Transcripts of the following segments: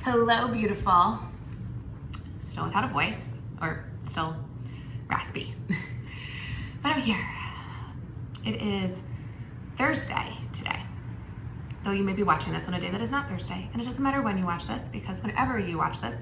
Hello, beautiful. Still without a voice, or still raspy, but I'm here. It is Thursday today, though you may be watching this on a day that is not Thursday, and it doesn't matter when you watch this, because whenever you watch this,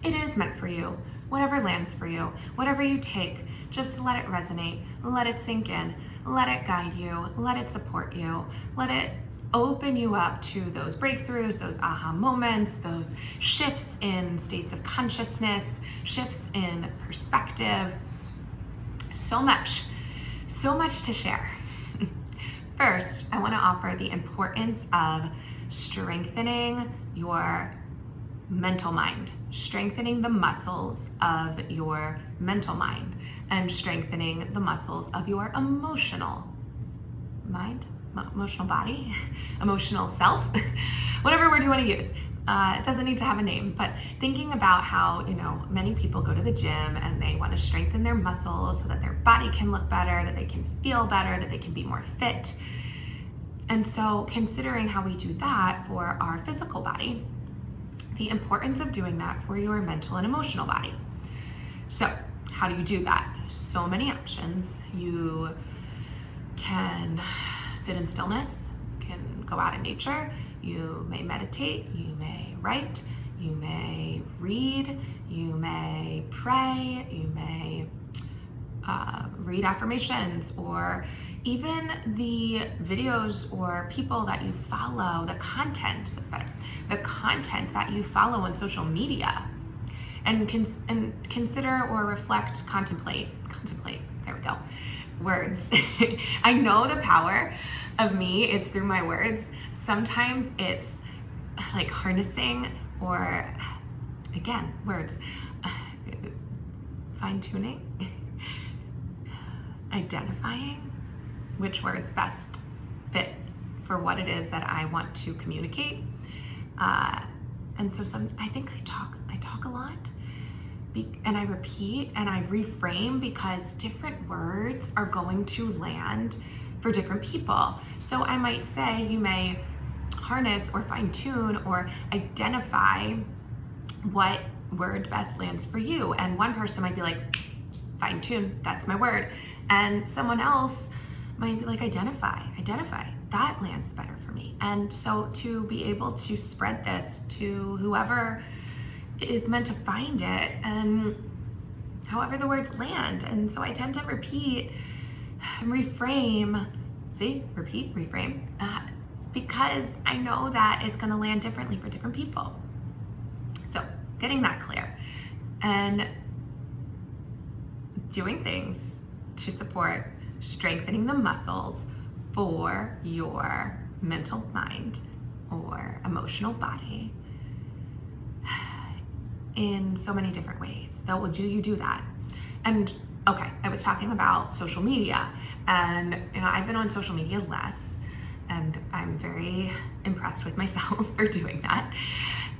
it is meant for you. Whatever lands for you, whatever you take, just let it resonate, let it sink in, let it guide you, let it support you, let it open you up to those breakthroughs, those aha moments, those shifts in states of consciousness, shifts in perspective. So much to share. First, I want to offer the importance of strengthening your mental mind, strengthening the muscles of your mental mind, and strengthening the muscles of your emotional mind, emotional body, emotional self, whatever word you want to use. It doesn't need to have a name, but thinking about how, many people go to the gym and they want to strengthen their muscles so that their body can look better, that they can feel better, that they can be more fit. And so considering how we do that for our physical body, the importance of doing that for your mental and emotional body. So how do you do that? So many options. You can sit in stillness, you can go out in nature, you may meditate, you may write, you may read, you may pray, you may read affirmations, or even the videos or people that you follow, the content that you follow on social media, and consider or reflect, contemplate, there we go. Words. I know the power of me is through my words. Sometimes it's like harnessing, or again, words, fine-tuning, identifying which words best fit for what it is that I want to communicate. And so I think I talk a lot. And I repeat and I reframe, because different words are going to land for different people. So I might say you may harness or fine tune or identify what word best lands for you. And one person might be like, fine tune, that's my word. And someone else might be like, identify, that lands better for me. And so to be able to spread this to whoever is meant to find it, and however the words land. And so I tend to repeat and reframe, because I know that it's going to land differently for different people. So getting that clear and doing things to support strengthening the muscles for your mental mind or emotional body in so many different ways. Though, do you do that? And okay, I was talking about social media, and I've been on social media less, and I'm very impressed with myself for doing that.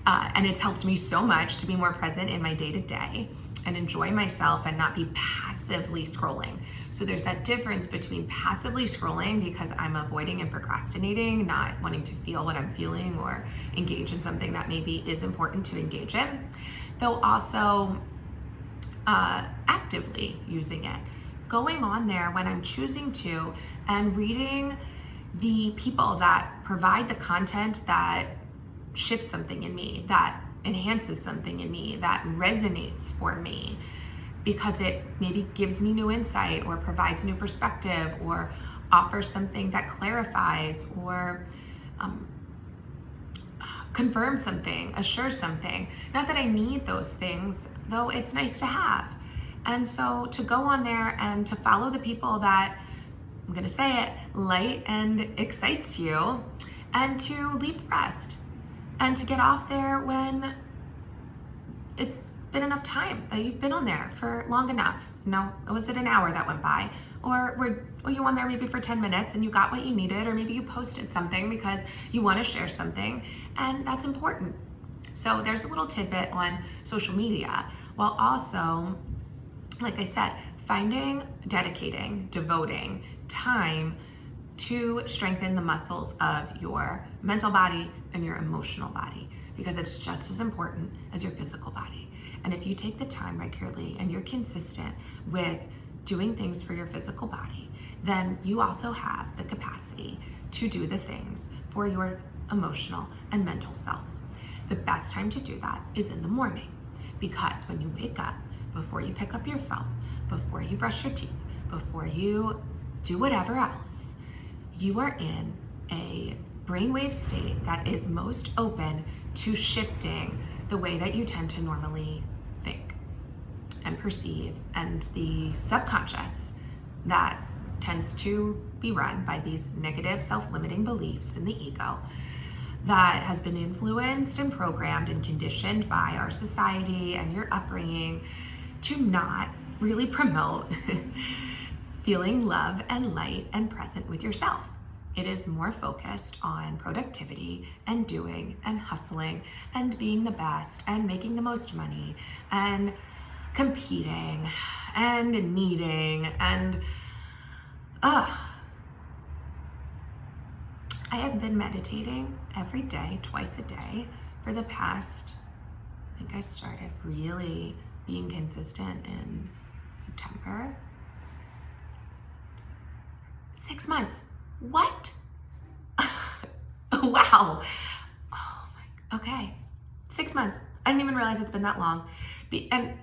And it's helped me so much to be more present in my day-to-day and enjoy myself and not be passively scrolling. So there's that difference between passively scrolling because I'm avoiding and procrastinating, not wanting to feel what I'm feeling or engage in something that maybe is important to engage in, though also actively using it. Going on there when I'm choosing to, and reading the people that provide the content that shifts something in me, that enhances something in me, that resonates for me, because it maybe gives me new insight or provides new perspective or offers something that clarifies or confirms something, assures something. Not that I need those things, though it's nice to have. And so to go on there and to follow the people that, I'm gonna say it, light and excites you, and to leave the rest. And to get off there when it's been enough time that you've been on there for long enough. Was it an hour that went by? Or were you on there maybe for 10 minutes and you got what you needed, or maybe you posted something because you want to share something, and that's important. So there's a little tidbit on social media, while also, like I said, finding, dedicating, devoting time to strengthen the muscles of your mental body and your emotional body, because it's just as important as your physical body. And if you take the time regularly and you're consistent with doing things for your physical body, then you also have the capacity to do the things for your emotional and mental self. The best time to do that is in the morning, because when you wake up, before you pick up your phone, before you brush your teeth, before you do whatever else, you are in a brainwave state that is most open to shifting the way that you tend to normally think and perceive, and the subconscious that tends to be run by these negative self-limiting beliefs in the ego that has been influenced and programmed and conditioned by our society and your upbringing to not really promote feeling love and light and present with yourself. It is more focused on productivity and doing and hustling and being the best and making the most money and competing and needing and I have been meditating every day, twice a day, for the past, I think I started really being consistent in September. 6 months. What? Wow. Oh my, okay. 6 months. I didn't even realize it's been that long. And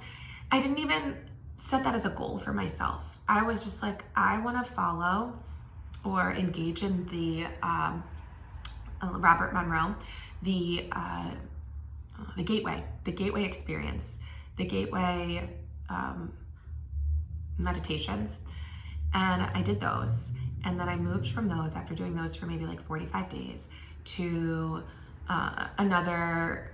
I didn't even set that as a goal for myself. I was just like, I want to follow or engage in the Robert Monroe, the gateway experience, the gateway meditations. And I did those. And then I moved from those, after doing those for maybe like 45 days, to another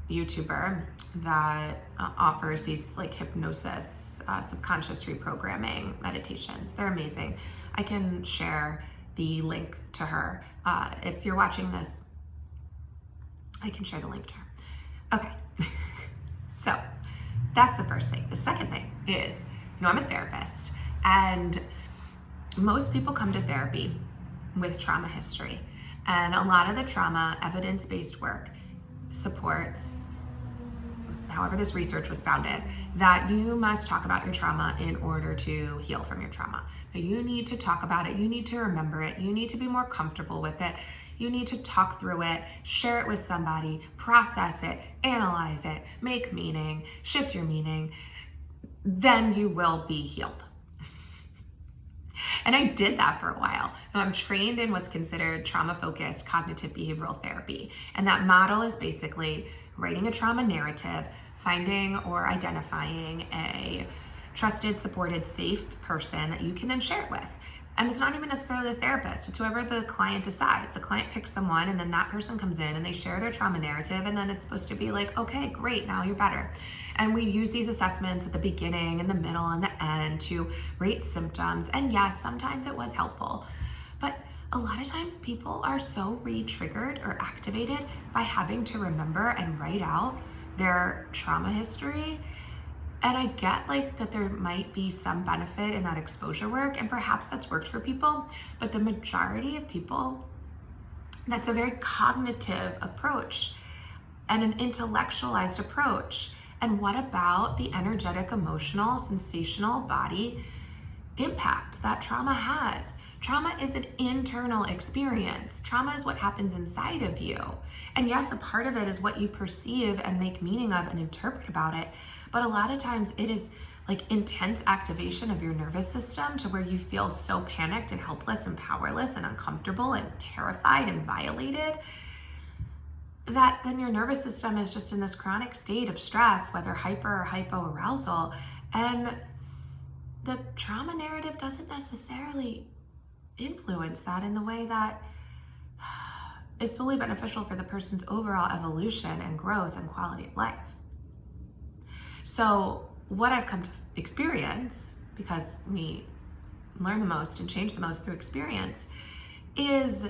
YouTuber that offers these like hypnosis, subconscious reprogramming meditations. They're amazing. I can share the link to her. If you're watching this, I can share the link to her. Okay, so that's the first thing. The second thing is, I'm a therapist, and most people come to therapy with trauma history. And a lot of the trauma evidence-based work supports, however this research was founded, that you must talk about your trauma in order to heal from your trauma. That you need to talk about it, you need to remember it, you need to be more comfortable with it, you need to talk through it, share it with somebody, process it, analyze it, make meaning, shift your meaning, then you will be healed. And I did that for a while. Now, I'm trained in what's considered trauma-focused cognitive behavioral therapy. And that model is basically writing a trauma narrative, finding or identifying a trusted, supported, safe person that you can then share it with. And it's not even necessarily the therapist, it's whoever the client decides. The client picks someone, and then that person comes in and they share their trauma narrative, and then it's supposed to be like, okay, great, now you're better. And we use these assessments at the beginning and the middle and the end to rate symptoms. And yes, sometimes it was helpful, but a lot of times people are so re-triggered or activated by having to remember and write out their trauma history. And I get like that there might be some benefit in that exposure work, and perhaps that's worked for people, but the majority of people, that's a very cognitive approach and an intellectualized approach. And what about the energetic, emotional, sensational body impact that trauma has? Trauma is an internal experience. Trauma is what happens inside of you. And yes, a part of it is what you perceive and make meaning of and interpret about it. But a lot of times it is like intense activation of your nervous system to where you feel so panicked and helpless and powerless and uncomfortable and terrified and violated, that then your nervous system is just in this chronic state of stress, whether hyper or hypoarousal. And the trauma narrative doesn't necessarily influence that in the way that is fully beneficial for the person's overall evolution and growth and quality of life. So what I've come to experience, because we learn the most and change the most through experience, is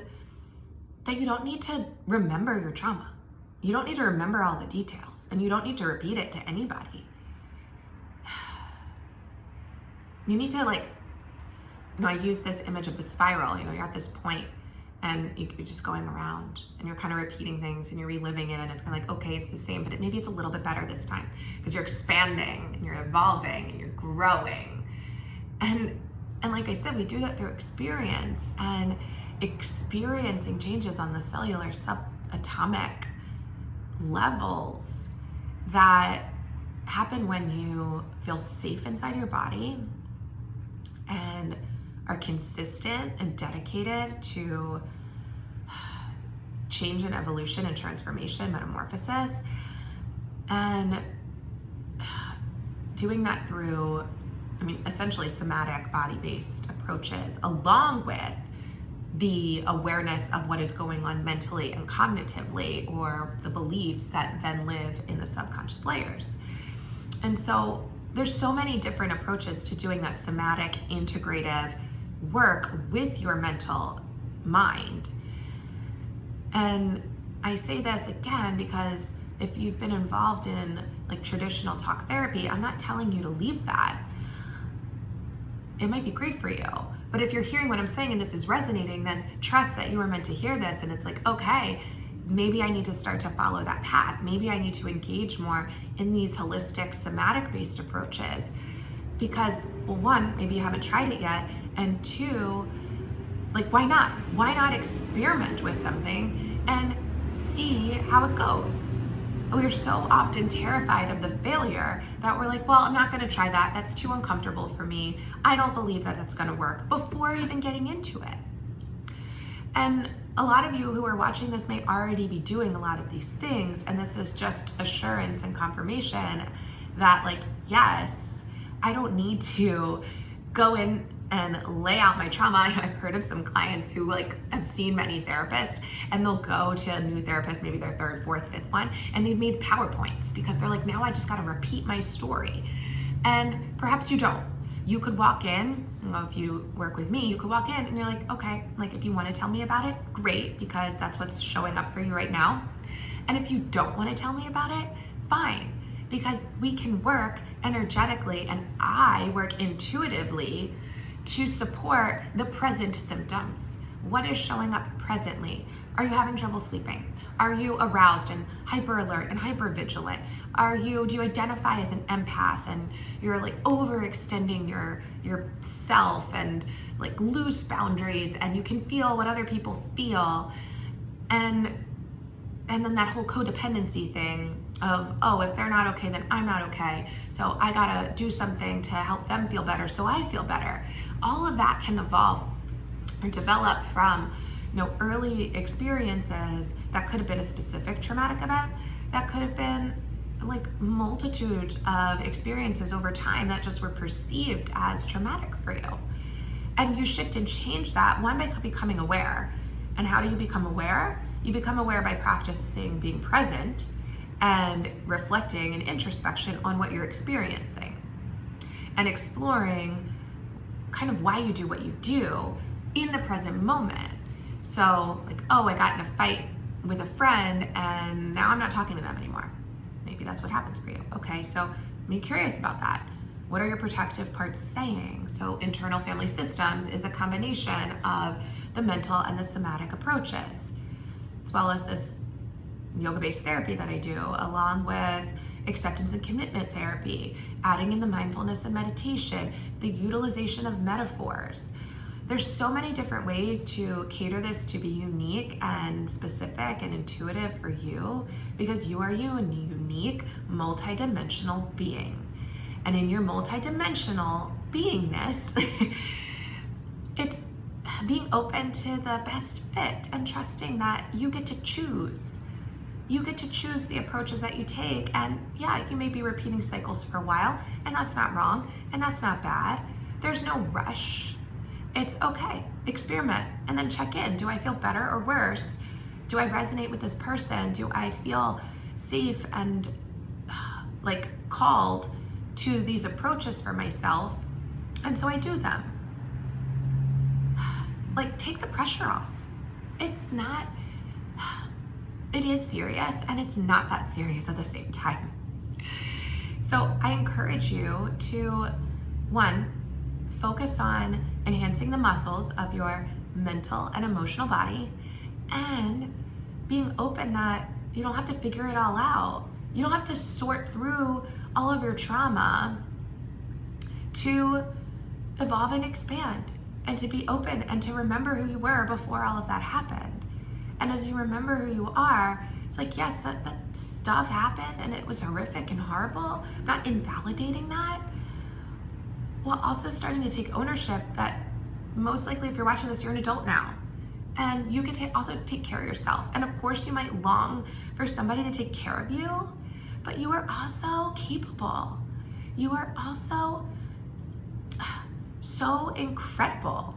that you don't need to remember your trauma. You don't need to remember all the details, and you don't need to repeat it to anybody. You need to I use this image of the spiral. You're at this point and you're just going around and you're kind of repeating things and you're reliving it, and it's kind of like, okay, it's the same, but maybe it's a little bit better this time because you're expanding and you're evolving and you're growing. And like I said, we do that through experience, and experiencing changes on the cellular subatomic levels that happen when you feel safe inside your body and are consistent and dedicated to change and evolution and transformation, metamorphosis, and doing that through, essentially somatic body-based approaches, along with the awareness of what is going on mentally and cognitively, or the beliefs that then live in the subconscious layers. And so there's so many different approaches to doing that somatic integrative work with your mental mind. And I say this again because if you've been involved in like traditional talk therapy, I'm not telling you to leave that. It might be great for you. But if you're hearing what I'm saying and this is resonating, then trust that you were meant to hear this. And it's like, okay, maybe I need to start to follow that path. Maybe I need to engage more in these holistic, somatic-based approaches. Because, well, one, maybe you haven't tried it yet. And two, like, why not? Why not experiment with something and see how it goes? We're so often terrified of the failure that we're like, well, I'm not going to try that. That's too uncomfortable for me. I don't believe that that's going to work, before even getting into it. And a lot of you who are watching this may already be doing a lot of these things, and this is just assurance and confirmation that, like, yes, I don't need to go in and lay out my trauma. I've heard of some clients who like have seen many therapists, and they'll go to a new therapist, maybe their third, fourth, fifth one, and they've made PowerPoints because they're like, now I just got to repeat my story. And perhaps you don't. You could walk in, if you work with me, you could walk in and you're like, okay, like if you want to tell me about it, great, because that's what's showing up for you right now. And if you don't want to tell me about it, fine, because we can work energetically and I work intuitively to support the present symptoms. What is showing up presently? Are you having trouble sleeping? Are you aroused and hyper alert and hyper vigilant? Do you identify as an empath and you're like overextending your self and like loose boundaries, and you can feel what other people feel? And then that whole codependency thing of, oh, if they're not okay, then I'm not okay. So I gotta do something to help them feel better so I feel better. All of that can evolve or develop from, early experiences that could have been a specific traumatic event, that could have been like multitude of experiences over time that just were perceived as traumatic for you. And you shift and change that, one, by becoming aware. And how do you become aware? You become aware by practicing being present and reflecting and introspection on what you're experiencing and exploring kind of why you do what you do in the present moment. So like, oh, I got in a fight with a friend and now I'm not talking to them anymore. Maybe that's what happens for you. Okay, so be curious about that. What are your protective parts saying? So internal family systems is a combination of the mental and the somatic approaches, as well as this yoga-based therapy that I do, along with acceptance and commitment therapy, adding in the mindfulness and meditation, the utilization of metaphors. There's so many different ways to cater this to be unique and specific and intuitive for you, because you are you, a unique, multidimensional being. And in your multidimensional beingness, it's being open to the best fit and trusting that you get to choose. You get to choose the approaches that you take. And yeah, you may be repeating cycles for a while, and that's not wrong, and that's not bad. There's no rush. It's okay. Experiment and then check in. Do I feel better or worse? Do I resonate with this person? Do I feel safe and like called to these approaches for myself? And so I do them. Like, take the pressure off. It's not, it is serious, and it's not that serious at the same time. So I encourage you to, one, focus on enhancing the muscles of your mental and emotional body, and being open that you don't have to figure it all out. You don't have to sort through all of your trauma to evolve and expand, and to be open and to remember who you were before all of that happened. And as you remember who you are, it's like, yes, that stuff happened and it was horrific and horrible. I'm not invalidating that, while also starting to take ownership that most likely, if you're watching this, you're an adult now. And you can also take care of yourself. And of course, you might long for somebody to take care of you, but you are also capable. You are also so incredible.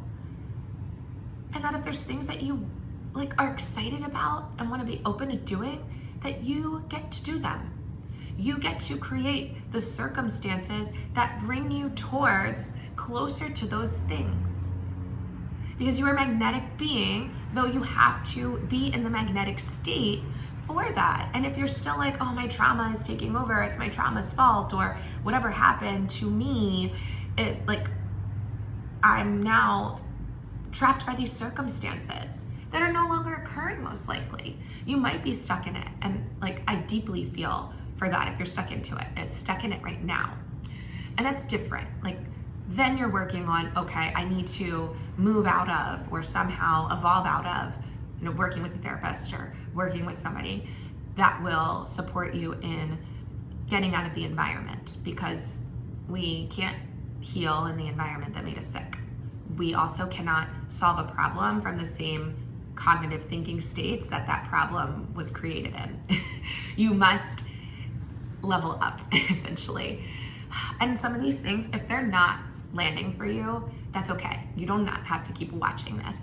And that if there's things that you are excited about and want to be open to doing, that you get to do them. You get to create the circumstances that bring you towards closer to those things. Because you're a magnetic being, though you have to be in the magnetic state for that. And if you're still like, oh, my trauma is taking over, it's my trauma's fault, or whatever happened to me, I'm now trapped by these circumstances that are no longer occurring, most likely. You might be stuck in it, and I deeply feel for that if you're stuck into it. It's stuck in it right now. And that's different. Then you're working on, okay, I need to move out of, or somehow evolve out of, working with a therapist or working with somebody that will support you in getting out of the environment, because we can't heal in the environment that made us sick. We also cannot solve a problem from the same cognitive thinking states that problem was created in. You must level up, essentially. And some of these things, if they're not landing for you, that's okay. You do not have to keep watching this.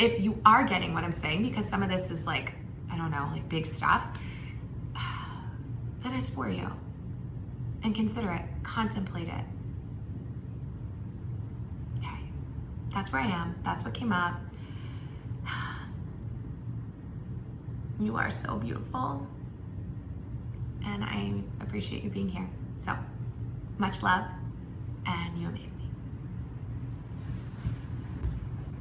If you are getting what I'm saying, because some of this is big stuff, that is for you. And consider it, contemplate it. Okay, that's where I am. That's what came up. You are so beautiful, and I appreciate you being here. So much love, and you amaze me.